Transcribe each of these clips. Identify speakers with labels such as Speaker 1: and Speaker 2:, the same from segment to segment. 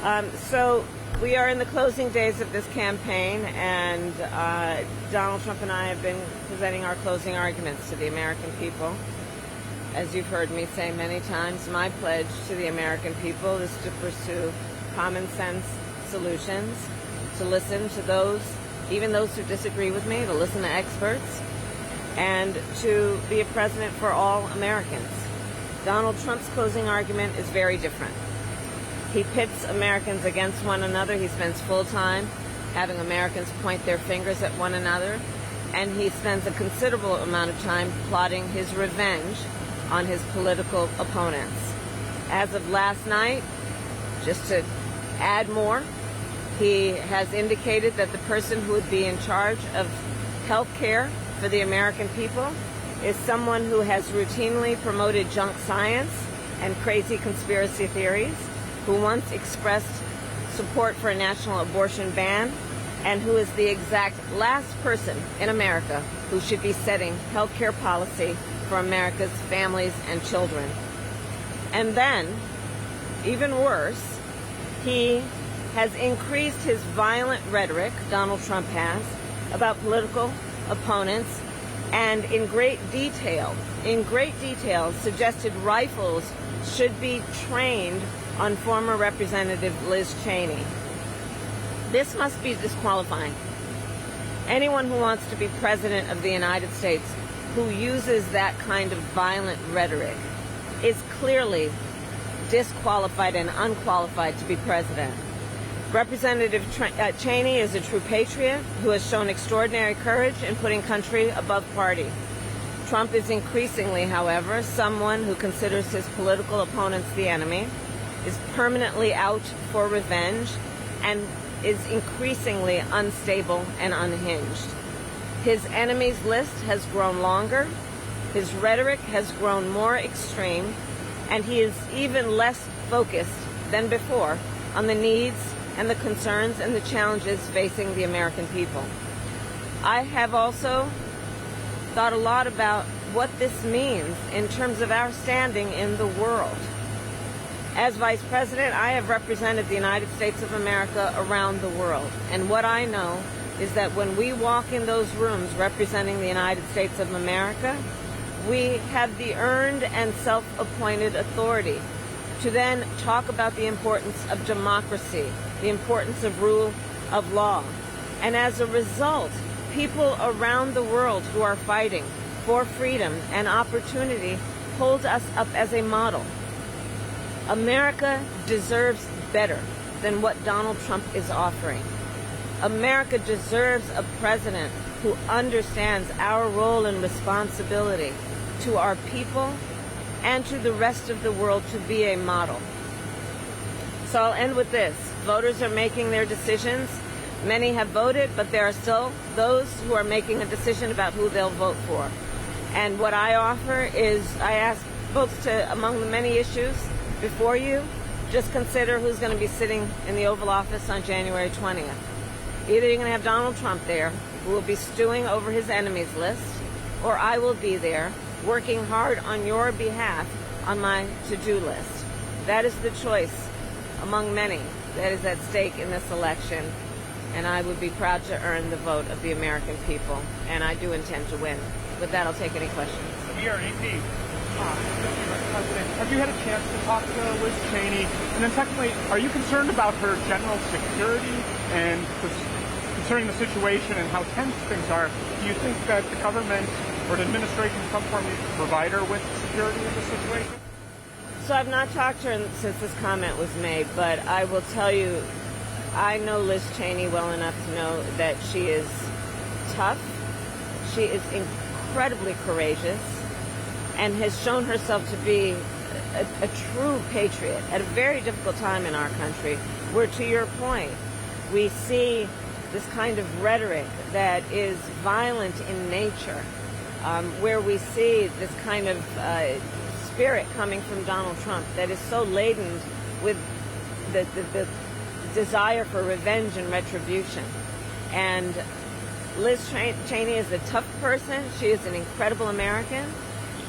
Speaker 1: So we are in the closing days of this campaign, and Donald Trump and I have been presenting our closing arguments to the American people. As you've heard me say many times, my pledge to the American people is to pursue common sense solutions, to listen to those, even those who disagree with me, to listen to experts, and to be a president for all Americans. Donald Trump's closing argument is very different. He pits Americans against one another. He spends full time having Americans point their fingers at one another, and he spends a considerable amount of time plotting his revenge on his political opponents. As of last night, just to add more, he has indicated that the person who would be in charge of health care for the American people is someone who has routinely promoted junk science and crazy conspiracy theories, who once expressed support for a national abortion ban, and who is the exact last person in America who should be setting health care policy for America's families and children. And then, even worse, he has increased his violent rhetoric, Donald Trump has, about political opponents, and in great detail, suggested rifles should be trained on former Representative Liz Cheney. This must be disqualifying. Anyone who wants to be president of the United States who uses that kind of violent rhetoric is clearly disqualified and unqualified to be president. Representative Cheney is a true patriot who has shown extraordinary courage in putting country above party. Trump is increasingly, however, someone who considers his political opponents the enemy, is permanently out for revenge, and is increasingly unstable and unhinged. His enemies list has grown longer, his rhetoric has grown more extreme, and he is even less focused than before on the needs and the concerns and the challenges facing the American people. I have also thought a lot about what this means in terms of our standing in the world. As Vice President, I have represented the United States of America around the world. And what I know is that when we walk in those rooms representing the United States of America, we have the earned and self-appointed authority to then talk about the importance of democracy, the importance of rule of law. And as a result, people around the world who are fighting for freedom and opportunity hold us up as a model. America deserves better than what Donald Trump is offering. America deserves a president who understands our role and responsibility to our people and to the rest of the world to be a model. So I'll end with this. Voters are making their decisions. Many have voted, but there are still those who are making a decision about who they'll vote for. And what I offer is, I ask folks to, among the many issues before you, just consider who's going to be sitting in the Oval Office on January 20th. Either you're going to have Donald Trump there, who will be stewing over his enemies list, or I will be there working hard on your behalf on my to-do list. That is the choice among many that is at stake in this election, and I would be proud to earn the vote of the American people, and I do intend to win. With that, I'll take any questions.
Speaker 2: Here, AP. President, have you had a chance to talk to Liz Cheney? And then secondly, are you concerned about her general security? And concerning the situation and how tense things are, do you think that the government or the administration is some form of provider with security in this situation?
Speaker 1: So I've not talked to her since this comment was made, but I will tell you, I know Liz Cheney well enough to know that she is tough, she is incredibly courageous, and has shown herself to be a true patriot at a very difficult time in our country, where, to your point, we see this kind of rhetoric that is violent in nature, where we see this kind of spirit coming from Donald Trump that is so laden with the desire for revenge and retribution. And Liz Cheney is a tough person. She is an incredible American,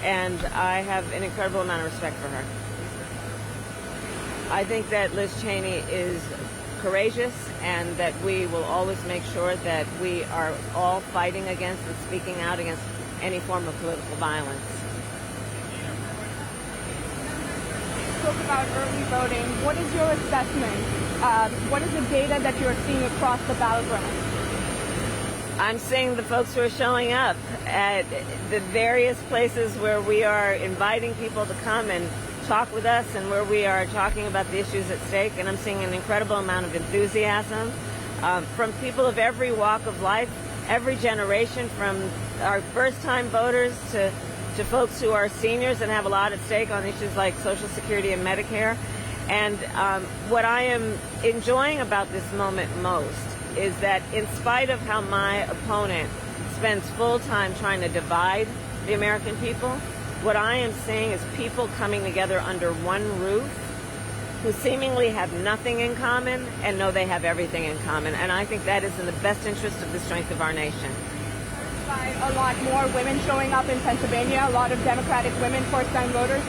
Speaker 1: and I have an incredible amount of respect for her. I think that Liz Cheney is courageous, and that we will always make sure that we are all fighting against and speaking out against any form of political violence.
Speaker 3: You spoke about early voting. What is your assessment? What is the data that you're seeing across the battleground?
Speaker 1: I'm seeing the folks who are showing up at the various places where we are inviting people to come and talk with us, and where we are talking about the issues at stake. And I'm seeing an incredible amount of enthusiasm from people of every walk of life, every generation, from our first-time voters to folks who are seniors and have a lot at stake on issues like Social Security and Medicare. And what I am enjoying about this moment most is that, in spite of how my opponent spends full time trying to divide the American people, what I am seeing is people coming together under one roof who seemingly have nothing in common and know they have everything in common. And I think that is in the best interest of the strength of our nation.
Speaker 3: By a lot more women showing up in Pennsylvania, a lot of Democratic women, first-time voters.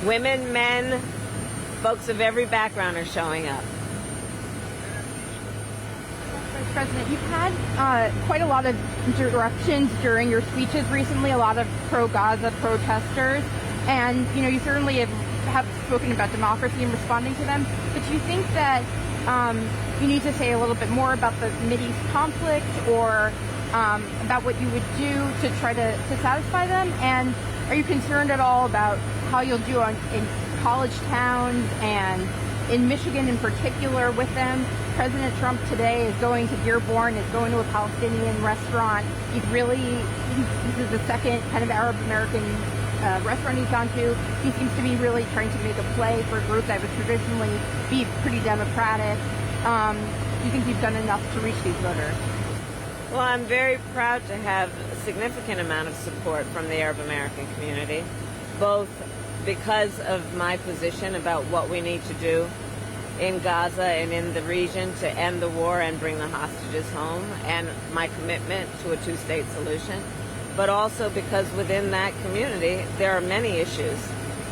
Speaker 1: Women, men, folks of every background are showing up.
Speaker 3: Vice President, you've had quite a lot of interruptions during your speeches recently, a lot of pro-Gaza protesters, and you certainly have spoken about democracy and responding to them, but do you think that you need to say a little bit more about the Mideast conflict, or about what you would do to try to satisfy them? And are you concerned at all about how you'll do in college towns and in Michigan in particular with them? President Trump today is going to Dearborn, is going to a Palestinian restaurant. This is the second kind of Arab American restaurant he's gone to. He seems to be really trying to make a play for a group that would traditionally be pretty Democratic. Do you think you've done enough to reach these voters?
Speaker 1: Well, I'm very proud to have a significant amount of support from the Arab American community, both because of my position about what we need to do in Gaza and in the region to end the war and bring the hostages home, and my commitment to a two-state solution, but also because within that community there are many issues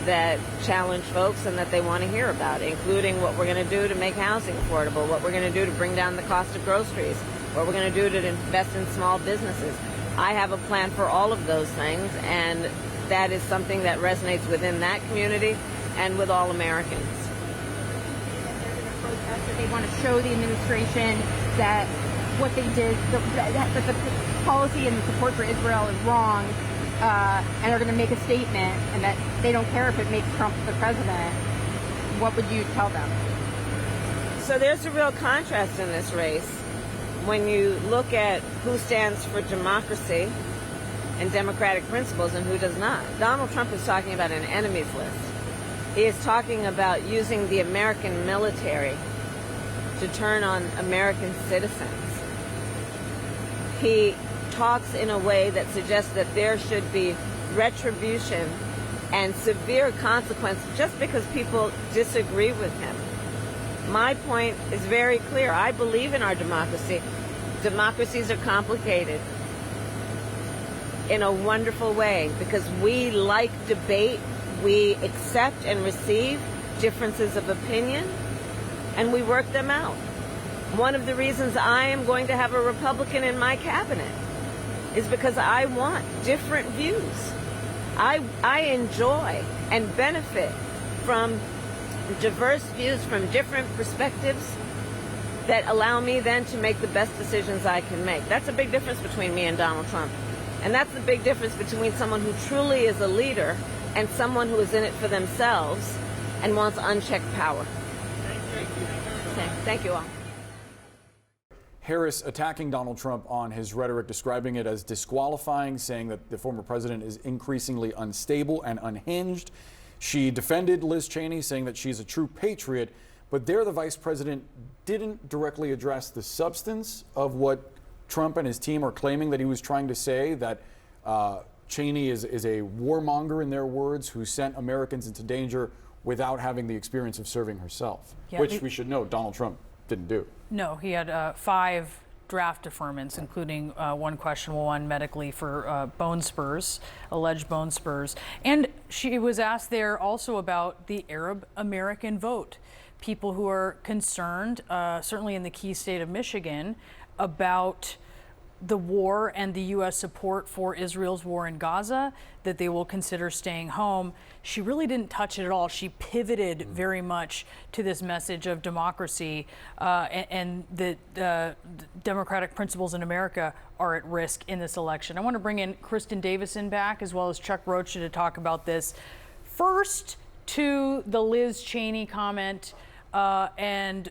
Speaker 1: that challenge folks and that they want to hear about, including what we're going to do to make housing affordable, what we're going to do to bring down the cost of groceries, what we're going to do to invest in small businesses. I have a plan for all of those things, and that is something that resonates within that community and with all Americans.
Speaker 3: They want to show the administration that what they did, that the policy and the support for Israel is wrong, and are going to make a statement, and that they don't care if it makes Trump the president. What would you tell them?
Speaker 1: So there's a real contrast in this race when you look at who stands for democracy and democratic principles and who does not. Donald Trump is talking about an enemies list. He is talking about using the American military to turn on American citizens. He talks in a way that suggests that there should be retribution and severe consequence just because people disagree with him. My point is very clear. I believe in our democracy. Democracies are complicated in a wonderful way because we like debate. We accept and receive differences of opinion, and we work them out. One of the reasons I am going to have a Republican in my cabinet is because I want different views. I enjoy and benefit from diverse views from different perspectives that allow me then to make the best decisions I can make. That's a big difference between me and Donald Trump. And that's the big difference between someone who truly is a leader and someone who is in it for themselves and wants unchecked power. Okay, thank you all.
Speaker 4: Harris attacking Donald Trump on his rhetoric, describing it as disqualifying, saying that the former president is increasingly unstable and unhinged. She defended Liz Cheney, saying that she's a true patriot, but there the vice president didn't directly address the substance of what Trump and his team are claiming that he was trying to say, that Cheney is a warmonger, in their words, who sent Americans into danger without having the experience of serving herself, which we should note Donald Trump didn't do.
Speaker 5: No, he had 5 draft deferments, including one questionable one medically for bone spurs, alleged bone spurs. And she was asked there also about the Arab American vote. People who are concerned, certainly in the key state of Michigan, about the war and the U.S. support for Israel's war in Gaza, that they will consider staying home. She really didn't touch it at all. She pivoted very much to this message of democracy and that democratic principles in America are at risk in this election. I want to bring in Kristen Davison back, as well as Chuck Rocha, to talk about this. First, to the Liz Cheney comment, and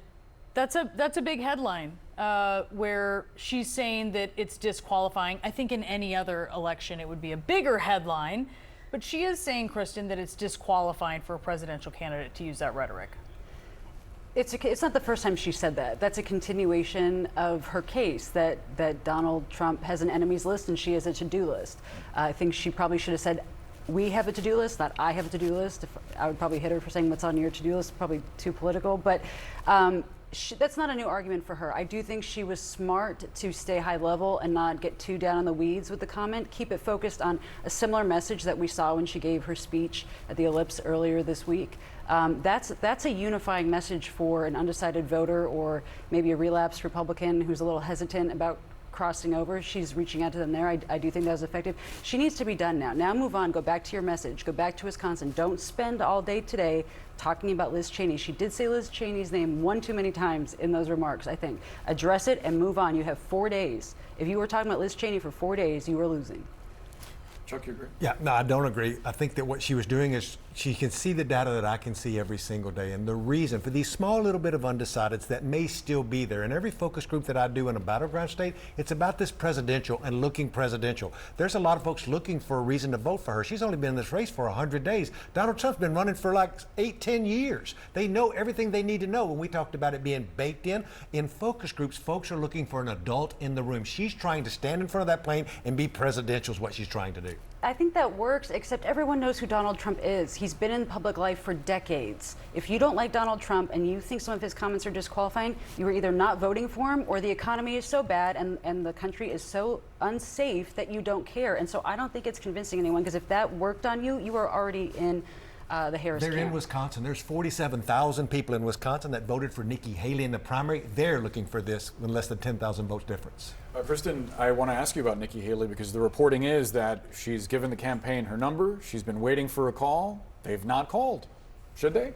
Speaker 5: that's a big headline. Where she's saying that it's disqualifying. I think in any other election it would be a bigger headline, but she is saying, Kristen, that it's disqualifying for a presidential candidate to use that rhetoric.
Speaker 6: It's not the first time she said that. That's a continuation of her case that Donald Trump has an enemies list and she has a to-do list. I think she probably should have said, we have a to-do list, not I have a to-do list. I would probably hit her for saying what's on your to-do list, probably too political, but that's not a new argument for her. I do think she was smart to stay high level and not get too down in the weeds with the comment. Keep it focused on a similar message that we saw when she gave her speech at the Ellipse earlier this week. That's a unifying message for an undecided voter or maybe a relapsed Republican who's a little hesitant about crossing over. She's reaching out to them there. I do think that was effective. She needs to be done now. Now move on. Go back to your message. Go back to Wisconsin. Don't spend all day today talking about Liz Cheney. She did say Liz Cheney's name one too many times in those remarks, I think. Address it and move on. You have 4 days. If you were talking about Liz Cheney for 4 days, you were losing.
Speaker 4: Chuck, you agree?
Speaker 7: Yeah, no, I don't agree. I think that what she was doing is she can see the data that I can see every single day. And the reason for these small little bit of undecideds that may still be there, in every focus group that I do in a battleground state, it's about this presidential and looking presidential. There's a lot of folks looking for a reason to vote for her. She's only been in this race for 100 days. Donald Trump's been running for like 8-10 years. They know everything they need to know. When we talked about it being baked in focus groups, folks are looking for an adult in the room. She's trying to stand in front of that plane and be presidential is what she's trying to do.
Speaker 6: I think that works, except everyone knows who Donald Trump is. He's been in public life for decades. If you don't like Donald Trump and you think some of his comments are disqualifying, you are either not voting for him or the economy is so bad and the country is so unsafe that you don't care. And so I don't think it's convincing anyone, because if that worked on you, you are already in the Harris camp.
Speaker 7: They're in Wisconsin. There's 47,000 people in Wisconsin that voted for Nikki Haley in the primary. They're looking for this with less than 10,000 votes difference.
Speaker 4: Kristen, I want to ask you about Nikki Haley, because the reporting is that she's given the campaign her number. She's been waiting for a call. They've not called. Should they?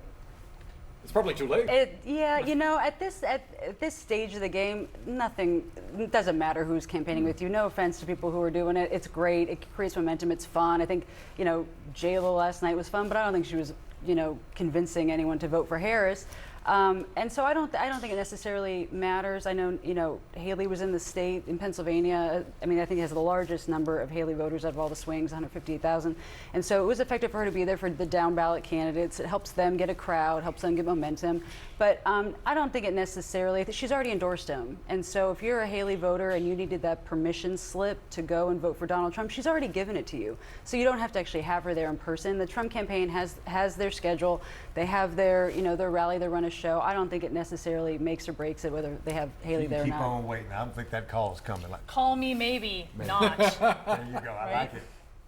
Speaker 4: It's probably too late.
Speaker 6: At this stage of the game, it doesn't matter who's campaigning with you. No offense to people who are doing it. It's great. It creates momentum. It's fun. I think, J.Lo last night was fun, but I don't think she was, convincing anyone to vote for Harris. And so I don't think it necessarily matters. I know, Haley was in the state in Pennsylvania. I think he has the largest number of Haley voters out of all the swings, 158,000. And so it was effective for her to be there for the down ballot candidates. It helps them get a crowd, helps them get momentum. But I don't think it necessarily, she's already endorsed him. And so if you're a Haley voter and you needed that permission slip to go and vote for Donald Trump, she's already given it to you. So you don't have to actually have her there in person. The Trump campaign has their schedule. They have their, their rally, they run a show. I don't think it necessarily makes or breaks it whether they have Haley there or not.
Speaker 7: Keep on waiting. I don't think that call is coming.
Speaker 5: Call me maybe, not.
Speaker 7: There you go. I like it.